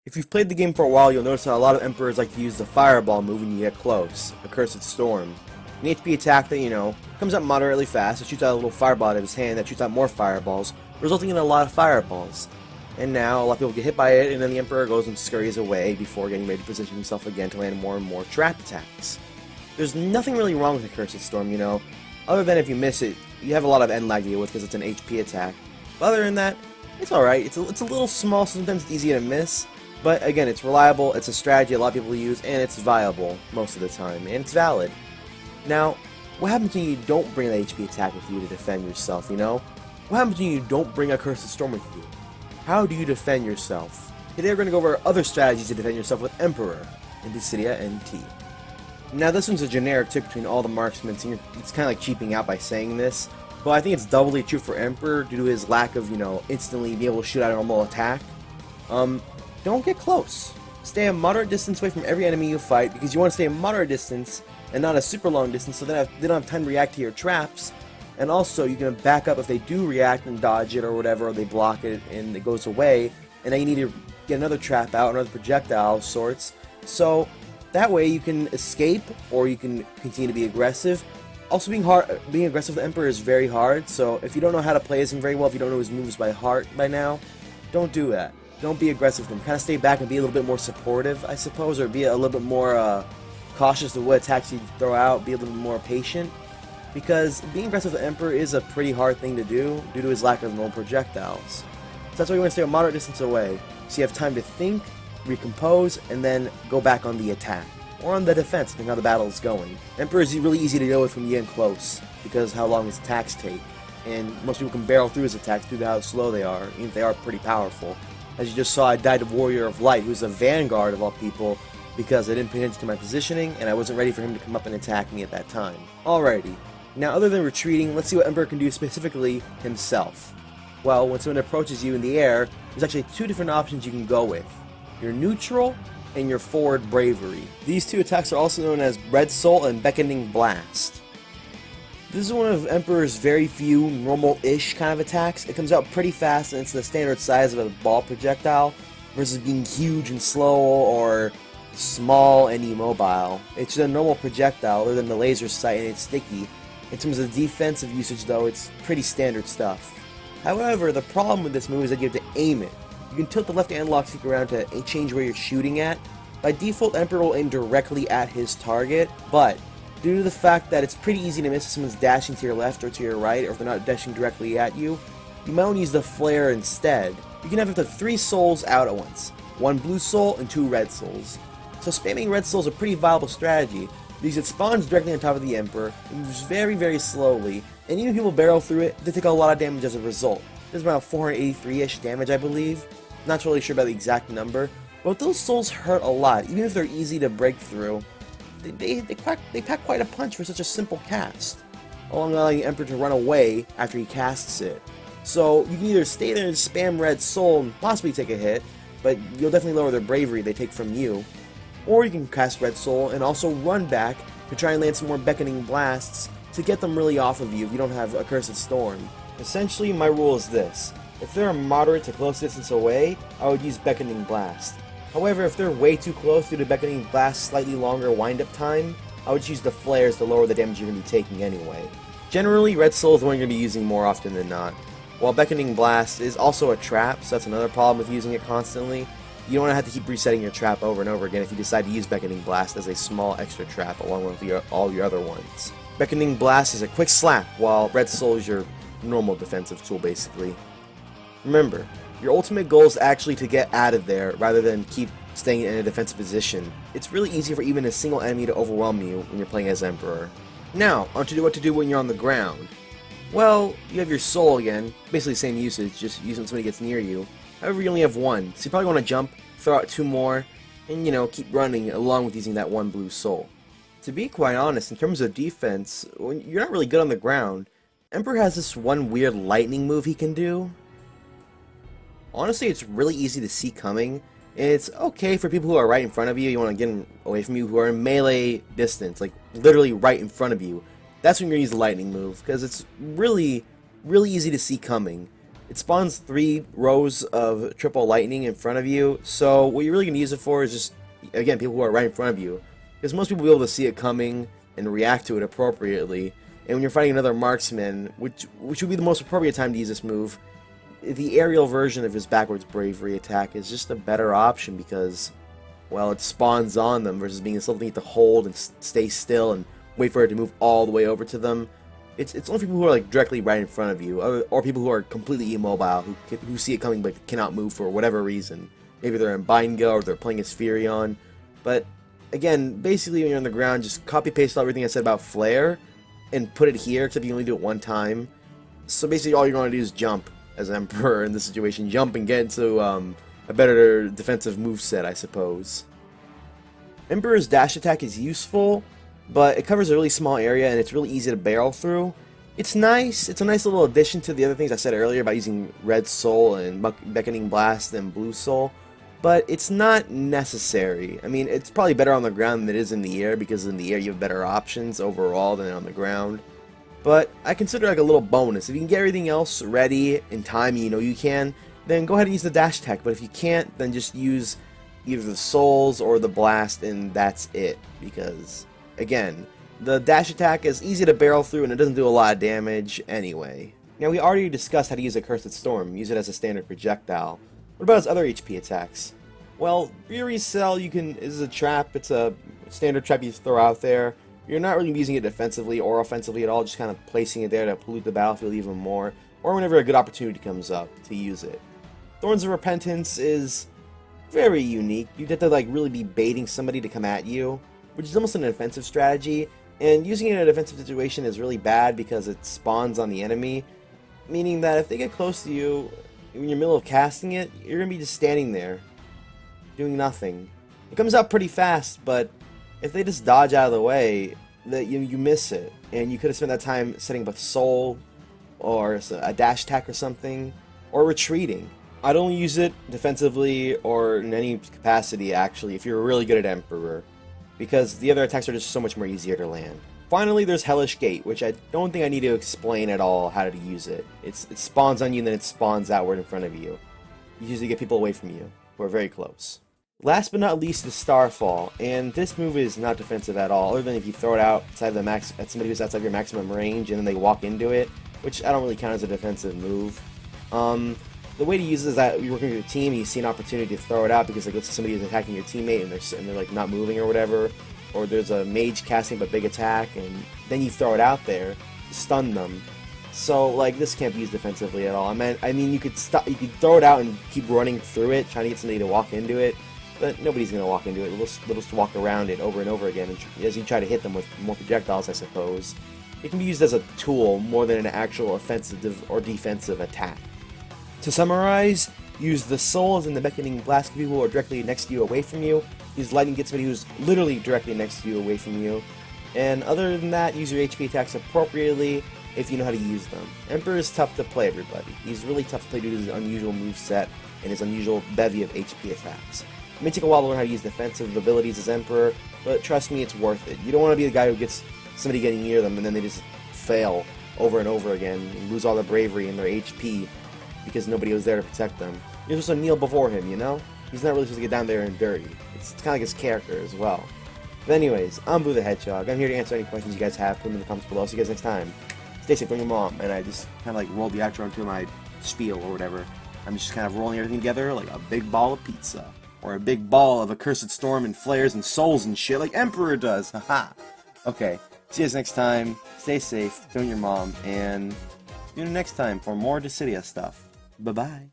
If you've played the game for a while, you'll notice that a lot of Emperors like to use the Fireball move when you get close, a Cursed Storm. An HP attack that, comes up moderately fast. It shoots out a little fireball out of his hand that shoots out more fireballs, resulting in a lot of fireballs. And now, a lot of people get hit by it, and then the Emperor goes and scurries away before getting ready to position himself again to land more and more trap attacks. There's nothing really wrong with the Cursed Storm, other than if you miss it, you have a lot of end lag to deal with because it's an HP attack. But other than that, it's alright. It's a little small, so sometimes it's easy to miss. But again, it's reliable, it's a strategy a lot of people use, and it's viable most of the time, and it's valid. Now, what happens when you don't bring an HP attack with you to defend yourself, What happens when you don't bring a Cursed Storm with you? How do you defend yourself? Today we're going to go over other strategies to defend yourself with Emperor in Dissidia NT. Now this one's a generic trick between all the marksmen, and it's kind of like cheaping out by saying this, but I think it's doubly true for Emperor due to his lack of, instantly being able to shoot out a normal attack. Don't get close. Stay a moderate distance away from every enemy you fight, because you want to stay a moderate distance and not a super long distance, so they don't have time to react to your traps. And also, you can back up if they do react and dodge it or whatever, or they block it and it goes away, and then you need to get another trap out, another projectile of sorts. So that way you can escape, or you can continue to be aggressive. Also, being aggressive with the Emperor is very hard, so if you don't know how to play as him very well, if you don't know his moves by heart by now, don't do that. Don't be aggressive with him. Kind of stay back and be a little bit more supportive, I suppose, or be a little bit more cautious of what attacks you throw out, be a little bit more patient. Because being aggressive with the Emperor is a pretty hard thing to do due to his lack of normal projectiles. So that's why you want to stay a moderate distance away, so you have time to think, recompose, and then go back on the attack. Or on the defense, depending on how the battle is going. Emperor is really easy to deal with when you get in close, because of how long his attacks take. And most people can barrel through his attacks due to how slow they are, even if they are pretty powerful. As you just saw, I died to Warrior of Light, who's a vanguard of all people, because I didn't pay attention to my positioning, and I wasn't ready for him to come up and attack me at that time. Alrighty. Now, other than retreating, let's see what Emperor can do specifically himself. Well, when someone approaches you in the air, there's actually two different options you can go with. Your neutral and your forward bravery. These two attacks are also known as Red Soul and Beckoning Blast. This is one of Emperor's very few normal-ish kind of attacks. It comes out pretty fast, and it's the standard size of a ball projectile, versus being huge and slow or small and immobile. It's just a normal projectile other than the laser sight, and it's sticky. In terms of defensive usage though, it's pretty standard stuff. However, the problem with this move is that you have to aim it. You can tilt the left analog stick around to change where you're shooting at. By default, Emperor will aim directly at his target, but due to the fact that it's pretty easy to miss if someone's dashing to your left or to your right, or if they're not dashing directly at you, you might want to use the flare instead. You can have up to 3 souls out at once. 1 blue soul and 2 red souls. So spamming red soul is a pretty viable strategy, because it spawns directly on top of the Emperor, it moves very, very slowly, and even if people barrel through it, they take a lot of damage as a result. There's about 483-ish damage, I believe. Not totally sure about the exact number, but those souls hurt a lot, even if they're easy to break through. They pack quite a punch for such a simple cast, along allowing the Emperor to run away after he casts it. So you can either stay there and spam red soul and possibly take a hit, but you'll definitely lower their bravery they take from you. Or you can cast Red Soul and also run back to try and land some more Beckoning Blasts to get them really off of you if you don't have a Cursed Storm. Essentially, my rule is this. If they're a moderate to close distance away, I would use Beckoning Blast. However, if they're way too close due to Beckoning Blast's slightly longer wind-up time, I would use the flares to lower the damage you're going to be taking anyway. Generally, Red Soul is the one you're going to be using more often than not. While Beckoning Blast is also a trap, so that's another problem with using it constantly. You don't want to have to keep resetting your trap over and over again if you decide to use Beckoning Blast as a small extra trap along with all your other ones. Beckoning Blast is a quick slap, while Red Soul is your normal defensive tool basically. Remember, your ultimate goal is actually to get out of there rather than keep staying in a defensive position. It's really easy for even a single enemy to overwhelm you when you're playing as Emperor. Now, on to what to do when you're on the ground. Well, you have your soul again, basically the same usage, just using when somebody gets near you. However, you only have 1, so you probably want to jump, throw out 2 more, and keep running along with using that 1 blue soul. To be quite honest, in terms of defense, when you're not really good on the ground, Emperor has this one weird lightning move he can do. Honestly, it's really easy to see coming, and it's okay for people who are right in front of you, you want to get them away from you, who are in melee distance, like literally right in front of you. That's when you're going to use the lightning move, because it's really easy to see coming. It spawns 3 rows of triple lightning in front of you, so what you're really going to use it for is just, again, people who are right in front of you. Because most people will be able to see it coming and react to it appropriately. And when you're fighting another marksman, which would be the most appropriate time to use this move, the aerial version of his backwards bravery attack is just a better option because, well, it spawns on them versus being something you have to hold and stay still and wait for it to move all the way over to them. It's only people who are like directly right in front of you, or people who are completely immobile, who see it coming but cannot move for whatever reason. Maybe they're in Bingo or they're playing as Furion. But again, basically when you're on the ground, just copy paste everything I said about Flare and put it here, except you can only do it one time. So basically all you're going to do is jump as Emperor in this situation. Jump and get into a better defensive moveset, I suppose. Emperor's dash attack is useful, but it covers a really small area and it's really easy to barrel through. It's nice. It's a nice little addition to the other things I said earlier about using Red Soul and Beckoning Blast and Blue Soul, but it's not necessary. I mean, it's probably better on the ground than it is in the air because in the air you have better options overall than on the ground. But I consider it like a little bonus. If you can get everything else ready in time, you know you can, then go ahead and use the dash attack. But if you can't, then just use either the souls or the blast and that's it. Because, again, the dash attack is easy to barrel through and it doesn't do a lot of damage anyway. Now we already discussed how to use a Cursed Storm. Use it as a standard projectile. What about his other HP attacks? Well, Fury's Cell is a trap. It's a standard trap you throw out there. You're not really using it defensively or offensively at all, just kind of placing it there to pollute the battlefield even more, or whenever a good opportunity comes up to use it. Thorns of Repentance is very unique. You'd have to like really be baiting somebody to come at you, which is almost an offensive strategy, and using it in a defensive situation is really bad because it spawns on the enemy, meaning that if they get close to you, when you're in the middle of casting it, you're going to be just standing there, doing nothing. It comes out pretty fast, but if they just dodge out of the way, that you miss it, and you could have spent that time setting up a soul, or a dash attack or something, or retreating. I'd only use it defensively or in any capacity, actually, if you're really good at Emperor, because the other attacks are just so much more easier to land. Finally, there's Hellish Gate, which I don't think I need to explain at all how to use it. It spawns on you and then it spawns outward in front of you. You usually get people away from you, who are very close. Last but not least is Starfall, and this move is not defensive at all, other than if you throw it outside the at somebody who's outside your maximum range and then they walk into it, which I don't really count as a defensive move. The way to use it is that you're working with your team and you see an opportunity to throw it out because like let's say somebody is attacking your teammate and they're like not moving or whatever, or there's a mage casting a big attack and then you throw it out there to stun them. So like this can't be used defensively at all. I mean you could throw it out and keep running through it, trying to get somebody to walk into it. But nobody's going to walk into it. They'll just walk around it over and over again as you try to hit them with more projectiles, I suppose. It can be used as a tool more than an actual offensive or defensive attack. To summarize, use the souls and the beckoning blast people who are directly next to you away from you. Use lightning get somebody who's literally directly next to you away from you. And other than that, use your HP attacks appropriately if you know how to use them. Emperor is tough to play, everybody. He's really tough to play due to his unusual moveset and his unusual bevy of HP attacks. It may take a while to learn how to use defensive abilities as Emperor, but trust me, it's worth it. You don't want to be the guy who gets somebody getting near them and then they just fail over and over again and lose all their bravery and their HP because nobody was there to protect them. You're supposed to kneel before him, you know? He's not really supposed to get down there and dirty. It's kind of like his character as well. But anyways, I'm Boo the Hedgehog. I'm here to answer any questions you guys have. Put them in the comments below. See you guys next time. Stay safe, bring your mom. And I just kind of like rolled the outro into my spiel or whatever. I'm just kind of rolling everything together like a big ball of pizza. Or a big ball of Accursed Storm and flares and souls and shit like Emperor does. Haha. Okay, see you guys next time. Stay safe, don't your mom, and tune in next time for more Dissidia stuff. Bye-bye.